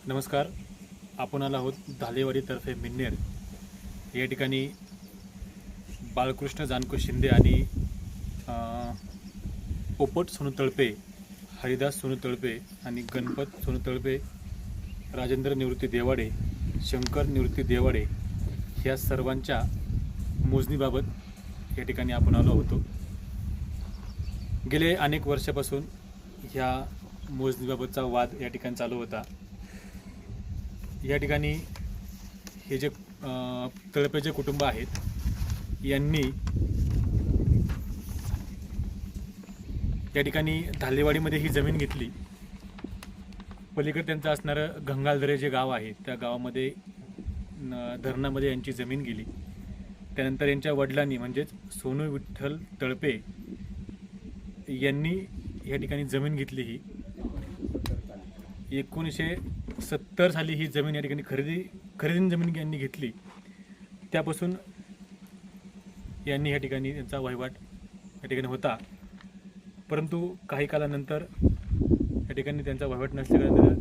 नमस्कार. आपण आलो आहोत धालेवाडीतर्फे मिन्नेर या ठिकाणी बाळकृष्ण जानको शिंदे आणि पोपट सोनू तळपे, हरिदास सोनू तळपे आणि गणपत सोनू तळपे, राजेंद्र निवृत्ती देवाडे, शंकर निवृत्ती देवाडे ह्या सर्वांच्या मोजणीबाबत या ठिकाणी आपण आलो होतो. गेले अनेक वर्षापासून ह्या मोजणीबाबतचा वाद या ठिकाणी चालू होता. या ठिकाणी हे जे तळपेचे कुटुंब आहेत यांनी या ठिकाणी धालेवाडीमध्ये ही जमीन घेतली. पलीकडे त्यांचं असणारं घंगालदरे जे गाव आहे त्या गावामध्ये धरणामध्ये यांची जमीन गेली. त्यानंतर यांच्या वडिलांनी म्हणजेच सोनू विठ्ठल तळपे यांनी या ठिकाणी जमीन घेतली. ही 1970 साली ही जमीन या ठिकाणी खरेदीने जमीन यांनी घेतली. त्यापासून यांनी या ठिकाणी त्यांचा वहिवाट या ठिकाणी होता. परंतु काही कालानंतर या ठिकाणी त्यांचा वहिवाट नसल्यानंतर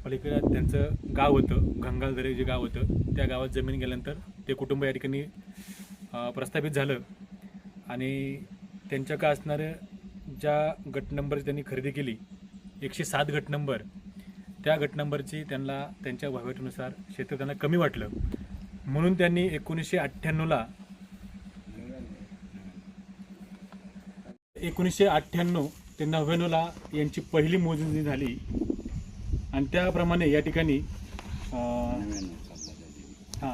पलीकडे त्यांचं गाव होतं, घंगालदरे जे गाव होतं त्या गावात जमीन गेल्यानंतर ते कुटुंब या ठिकाणी प्रस्थापित झालं. आणि त्यांच्या का असणाऱ्या ज्या गट नंबरची त्यांनी खरेदी केली 107 गट नंबर, त्या गट नंबरची त्यांना त्यांच्या वहिवाटीनुसार क्षेत्र त्यांना कमी वाटलं. म्हणून त्यांनी 1998 ते 99 यांची पहिली मोजणी झाली. आणि त्याप्रमाणे या ठिकाणी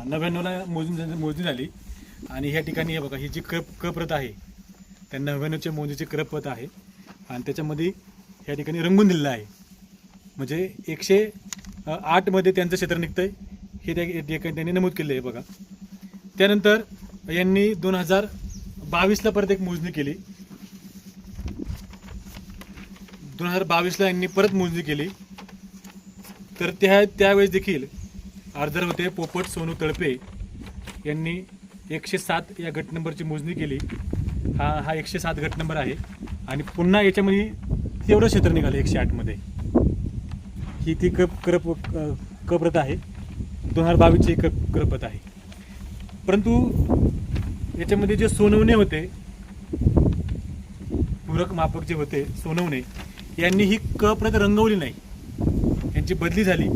99 मोजणी झाली. आणि ह्या ठिकाणी हे बघा, ही जी प्रत आहे त्या 99च्या मोजणीची प्रत आहे आणि त्याच्यामध्ये या ठिकाणी रंगून दिलेलं आहे. म्हणजे 108 मध्ये त्यांचं क्षेत्र निघतंय हे त्यांनी नमूद केलं आहे बघा. त्यानंतर यांनी 2022ला परत एक मोजणी केली. 2022ला यांनी परत मोजणी केली. तर त्यावेळेस देखील अर्धर होते पोपट सोनू तळपे यांनी 107 या गट नंबरची मोजणी केली. हा 107 गट नंबर आहे. आणि पुन्हा याच्यामध्ये तेवढं क्षेत्र निघालं 108 मध्ये. ही ती कप्रत आहे, 2022ची कप्रत आहे. परंतु याच्यामध्ये जे सोनवणे होते, पूरक मापक जे होते सोनवणे, यांनी ही कप्रत रंगवली नाही, यांची बदली झाली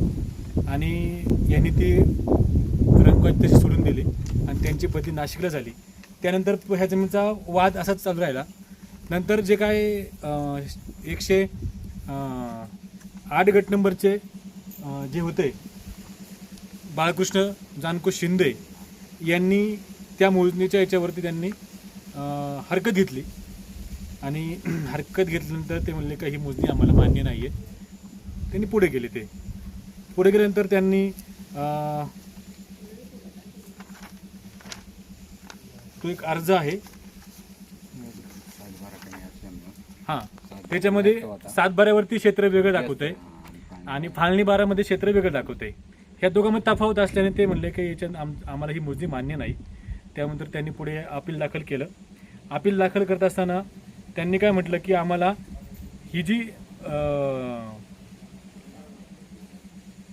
आणि यांनी ती रंगवायची तशी सोडून दिली आणि त्यांची बदली नाशिकला झाली. त्यानंतर ह्या जमिनीचा वाद असाच चालू राहिला. नंतर जे काय 108 गट नंबरचे जे होते बाळकृष्ण जानको शिंदे यांनी त्या मोजणीच्या याच्यावरती त्यांनी हरकत घेतली. आणि हरकत घेतल्यानंतर ते म्हणले का ही मोजणी आम्हाला मान्य नाही आहे. त्यांनी पुढे गेले. ते पुढे गेल्यानंतर त्यांनी तो एक अर्ज आहे, हां, त्याच्यामध्ये 7/12वरती क्षेत्र वेगळं दाखवतंय आणि फाळणी 12मध्ये क्षेत्र वेगळं दाखवतंय. ह्या दोघांमध्ये तफावत असल्याने ते म्हणले की याच्यात आम्हाला ही मोजणी मान्य नाही. त्यानंतर त्यांनी पुढे अपील दाखल केलं. अपील दाखल करत असताना त्यांनी काय म्हटलं की आम्हाला ही जी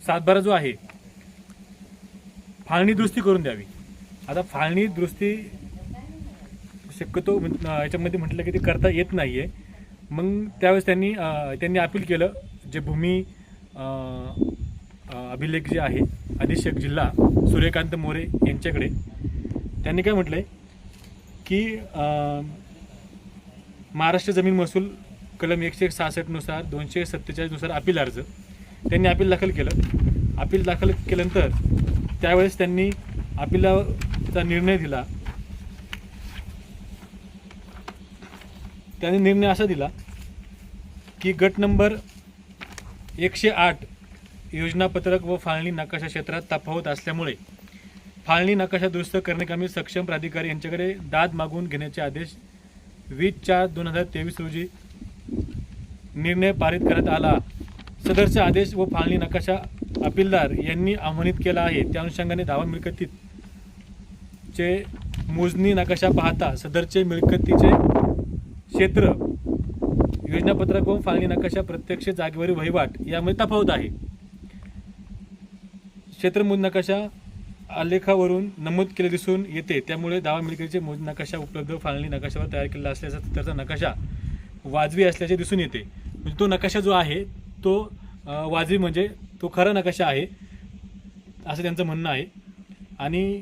7/12 जो आहे फाळणी दुरुस्ती करून द्यावी. आता फाळणी दुरुस्ती शक्यतो याच्यामध्ये म्हटलं की ते करता येत नाही आहे. मग त्यावेळेस त्यांनी अपील केलं. जे भूमी अभिलेख जे आहे अधीक्षक जिल्हा सूर्यकांत मोरे यांच्याकडे त्यांनी काय म्हटलं आहे की महाराष्ट्र जमीन महसूल कलम 166 नुसार 247 नुसार अपील अर्ज त्यांनी अपील दाखल केलं. अपील दाखल केल्यानंतर त्यावेळेस त्यांनी अपिलाचा निर्णय दिला. त्यांनी निर्णय असा दिला की गट नंबर 108 योजनापत्रक व फाळणी नकाशा क्षेत्रात तफावत असल्यामुळे फाळणी नकाशा दुरुस्त करण्याकामी सक्षम प्राधिकारी यांच्याकडे दाद मागून घेण्याचे आदेश 20/4/2023 रोजी निर्णय पारित करण्यात आला. सदरचा आदेश व फाळणी नकाशा अपीलदार यांनी आव्हानित केला आहे. त्या अनुषंगाने दावा मिळकतीचे मोजणी नकाशा पाहता सदरचे मिळकतीचे क्षेत्र योजनापत्रक व फाळणी नकाशा प्रत्यक्ष जागेवरील वहिवाट यामध्ये तफावत आहे. क्षेत्र मोज नकाशा आलेखावरून नमूद केले दिसून येते, त्यामुळे दावा मिळकतीचे मोज नकाशा उपलब्ध फाळणी नकाशावर तयार केलेला असल्याचा त्याचा नकाशा वाजवी असल्याचे दिसून येते. म्हणजे तो नकाशा जो आहे तो वाजवी म्हणजे तो खरा नकाशा आहे असं त्यांचं म्हणणं आहे. आणि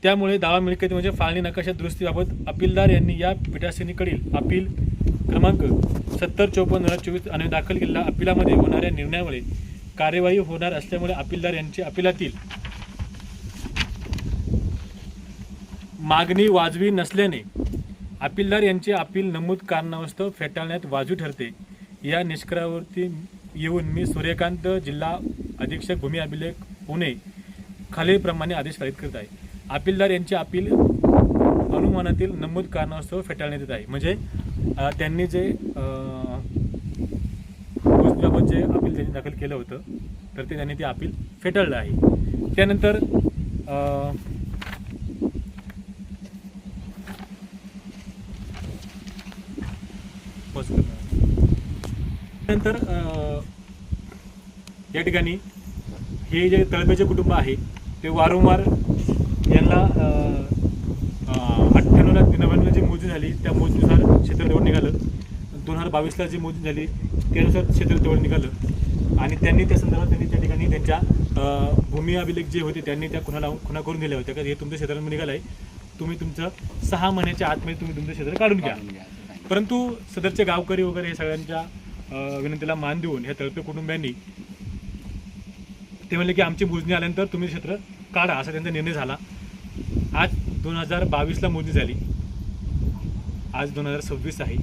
त्यामुळे दावा मिळकती म्हणजे फाळणी नकाशा दुरुस्तीबाबत अपीलदार यांनी या पीठासीनेकडील अपील क्रमांक 7054/2024 आणि दाखल केलेल्या अपीलामध्ये होणाऱ्या निर्णयामुळे कार्यवाही होणार असल्यामुळे अपीलदार यांची अपीलातील मागणी वाजवी नसल्याने अपीलदार यांचे अपील नमूद कारणास्तव फेटाळण्यात वाजवी ठरते. या निष्कर्षावरती येऊन मी सूर्यकांत जिल्हा अधीक्षक भूमी अभिलेख पुणे खालीलप्रमाणे आदेश पारित करत आहे. अपीलदार यांचे अपील अनुमानातील नमूद कारणास्तव फेटाळण्यात येत आहे. म्हणजे त्यांनी जे गोष्टीबाबत जे अपील त्यांनी दाखल केलं होतं तर ते त्यांनी ते अपील फेटाळलं आहे. त्यानंतर या ठिकाणी हे जे तळपेचे कुटुंब आहे ते वारंवार यांना 98ला जी मोजणी झाली त्या मोजणीनुसार क्षेत्र तेवढं निघालं, 2022ला जी मोजणी झाली त्यानुसार क्षेत्र तेवढं निघालं आणि त्यांनी त्या संदर्भात त्या ठिकाणी त्यांच्या भूमी अभिलेख जे होते त्यांनी त्या खुणा करून दिल्या होत्या का हे तुमचं क्षेत्र निघालं आहे, तुम्ही तुमचं 6 महिन्याच्या आतमध्ये तुम्ही तुमचं क्षेत्र काढून घ्या. परंतु सदरचे गावकरी वगैरे हे सगळ्यांच्या विनंतीला मान देऊन ह्या तळपे कुटुंबियांनी ते म्हणले की आमची मोजणी आल्यानंतर तुम्ही क्षेत्र काढा असा त्यांचा निर्णय झाला. आज 2022ला मोजणी झाली, आज 2026 आहे.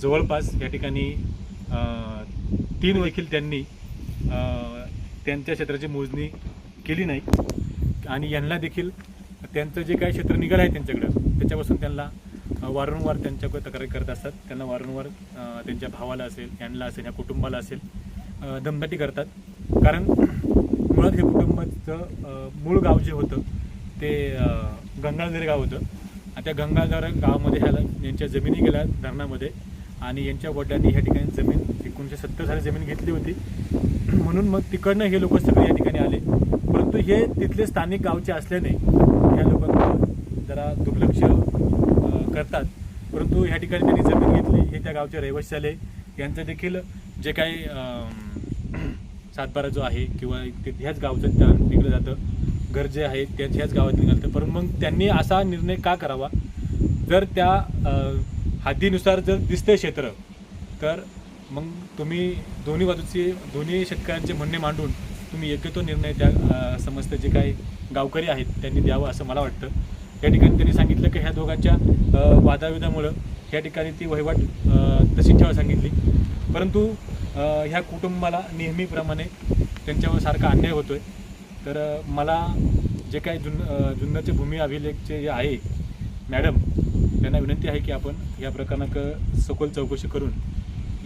जवळपास या ठिकाणी 3 देखील त्यांनी त्यांच्या क्षेत्राची मोजणी केली नाही आणि यांना देखील त्यांचं जे काही क्षेत्र निघालं आहे त्यांच्याकडं त्याच्यापासून त्यांना वारंवार त्यांच्याकडे तक्रारी करत असतात. त्यांना वारंवार त्यांच्या भावाला असेल, यांना असेल, या कुटुंबाला असेल दमदाटी करतात. कारण मुळात हे कुटुंबाचं मूळ गाव जे होतं ते गंगाळदरे गाव होतं आणि त्या गंगाळदरे गावामध्ये ह्याला यांच्या जमिनी गेल्या धरणामध्ये आणि यांच्या वडिलांनी ह्या ठिकाणी जमीन 1970 साली जमीन घेतली होती. म्हणून मग तिकडनं हे लोक सगळे या ठिकाणी आले. परंतु हे तिथले स्थानिक गावचे असल्याने ह्या लोकांना जरा दुर्लक्ष करतात. परंतु ह्या ठिकाणी त्यांनी जमीन घेतली, हे त्या गावचे रहिवासी झाले. यांचं देखील जे काही सातबारा जो आहे किंवा ह्याच गावचं त्या निघलं जातं, घर जे आहे त्याच ह्याच गावात निघालं. परंतु मग त्यांनी असा निर्णय का करावा, जर त्या हद्दीनुसार जर दिसतंय क्षेत्र तर मग तुम्ही दोन्ही बाजूचे दोन्ही शेतकऱ्यांचे म्हणणे मांडून तुम्ही योग्य तो निर्णय त्या समस्त जे काही गावकरी आहेत त्यांनी द्यावं असं मला वाटतं. या ठिकाणी त्यांनी सांगितलं की ह्या दोघांच्या वादाविवादामुळं ह्या ठिकाणी ती वहिवाट तशी ठेवायला सांगितली. परंतु ह्या कुटुंबाला नेहमीप्रमाणे त्यांच्यावर सारखा अन्याय होतोय. तर मला जे काही जुन्नरचे भूमी अभिलेखचे जे आहे मॅडम त्यांना विनंती आहे की आपण या प्रकरणात सखोल चौकशी करून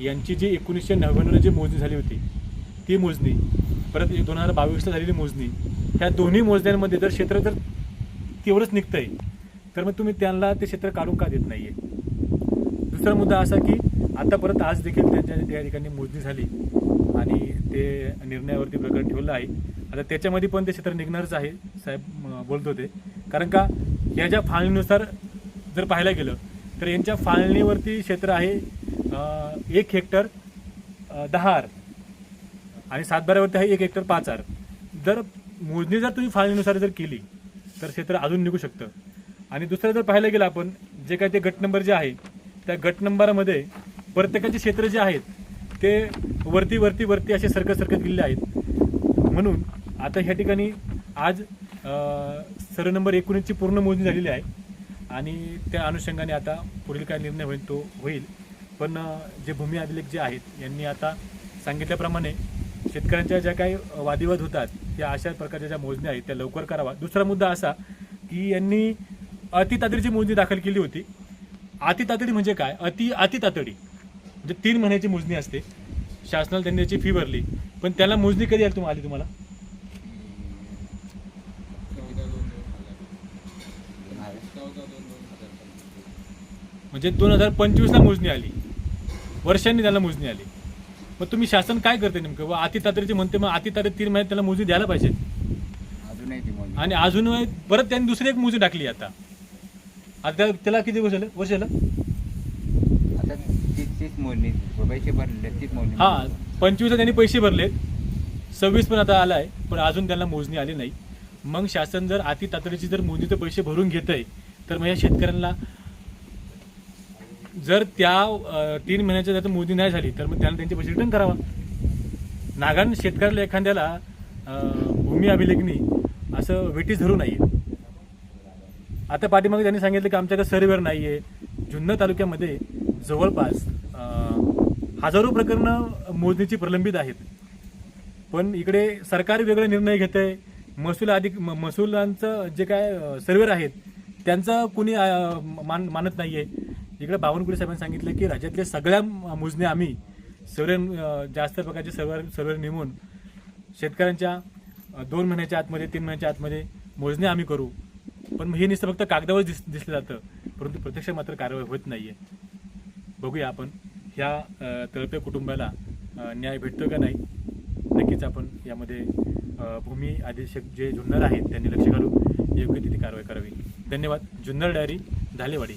यांची जी 1999ला जी मोजणी झाली होती ती मोजणी परत 2022ला झालेली मोजणी ह्या दोन्ही मोजण्यांमध्ये जर क्षेत्र जर तेवढंच निघतं आहे तर मग तुम्ही त्यांना ते क्षेत्र काढून का देत नाही आहे. दुसरा मुद्दा असा की आता परत आज देखील त्यांच्या त्या ठिकाणी मोजणी झाली आणि ते निर्णयावरती प्रकरण ठेवलं आहे. आता त्याच्यामध्ये पण ते क्षेत्र निघणारच आहे साहेब बोलत होते. कारण का या ज्या फाळणीनुसार जर पाहायला गेलं तर यांच्या फाळणीवरती क्षेत्र आहे 1 हेक्टर 10 आर आणि सातबाऱ्यावरती आहे 1 हेक्टर 5 आर. जर मोजणी जर तुम्ही फाळणीनुसार जर केली तर क्षेत्र अजून निघू शकतं. आणि दुसरं जर पाहायला गेलं आपण जे काही ते गट नंबर जे आहे त्या गट नंबरामध्ये प्रत्येकाचे क्षेत्र जे आहेत ते वरती वरती वरती असे सरकत गेलेले आहेत. म्हणून आता ह्या ठिकाणी आज सर्व नंबर 19ची पूर्ण मोजणी झालेली आहे आणि त्या अनुषंगाने आता पुढील काय निर्णय होईल तो होईल. पण जे भूमी अभिलेख जे आहेत यांनी आता सांगितल्याप्रमाणे शेतकऱ्यांच्या ज्या काही वादिवाद होतात त्या अशा प्रकारच्या ज्या मोजण्या आहेत त्या लवकर करावा. दुसरा मुद्दा असा की यांनी अतितातडीची मोजणी दाखल केली होती. अतितातडी म्हणजे काय, अतितातडी म्हणजे 3 महिन्याची मोजणी असते. शासनाला त्यांनी त्याची फी भरली पण त्याला मोजणी कधी आली तुम्हाला म्हणजे 2025ला मोजणी आली, वर्षांनी त्याला मोजणी आली. मग तुम्ही शासन काय करते नेमकं, व अतितातडीची म्हणते मग अतितातडी 3 महिन्यात त्याला मोजणी द्यायला पाहिजे. आणि अजून परत त्यांनी दुसरी एक मोजणी टाकली आता त्याला किती वर्ष झालं आता तीच मोजणी पैसे भरले, तीच मोजणी. हां 25 त्यांनी पैसे भरलेत, 26 पण आता आला आहे, पण अजून त्यांना मोजणी आली नाही. मग शासन जर अति तातडीची जर मोजणीचे पैसे भरून घेत आहे तर मग या शेतकऱ्यांना जर त्या 3 महिन्याच्या जर मोजणी नाही झाली तर मग त्यांना त्यांचे पैसे रिटर्न करावा. नागान शेतकऱ्याला एखाद्याला भूमी अभिलेखनी असं वेटीस धरू नाही. आता पाठीमागे त्यांनी सांगितलं की आमच्याकडे सर्व्हेअर नाही आहे. जुन्नर तालुक्यामध्ये जवळपास हजारो प्रकरणं मोजणीची प्रलंबित आहेत, पण इकडे सरकार वेगळे निर्णय घेत आहे. महसुलांचं जे काय सर्व्हेअर आहेत त्यांचं कुणी मानत नाही आहे. इकडे बावनकुळे साहेबांनी सांगितलं की राज्यातल्या सगळ्या मोजण्या आम्ही जास्त प्रकारचे सर्व्हेअर नेमून शेतकऱ्यांच्या 2 महिन्याच्या आतमध्ये 3 महिन्याच्या आतमध्ये मोजण्या आम्ही करू. पण हे नुसतं फक्त कागदावर दिसलं जातं, परंतु प्रत्यक्ष मात्र कारवाई होत नाही आहे. बघूया आपण ह्या तळपे कुटुंबाला न्याय भेटतो का नाही. नक्कीच आपण यामध्ये भूमी अधीक्षक जे जुन्नर आहेत त्यांनी लक्ष घालून योग्य तिथे कारवाई करावी. धन्यवाद. जुन्नर डायरी, धालेवाडी.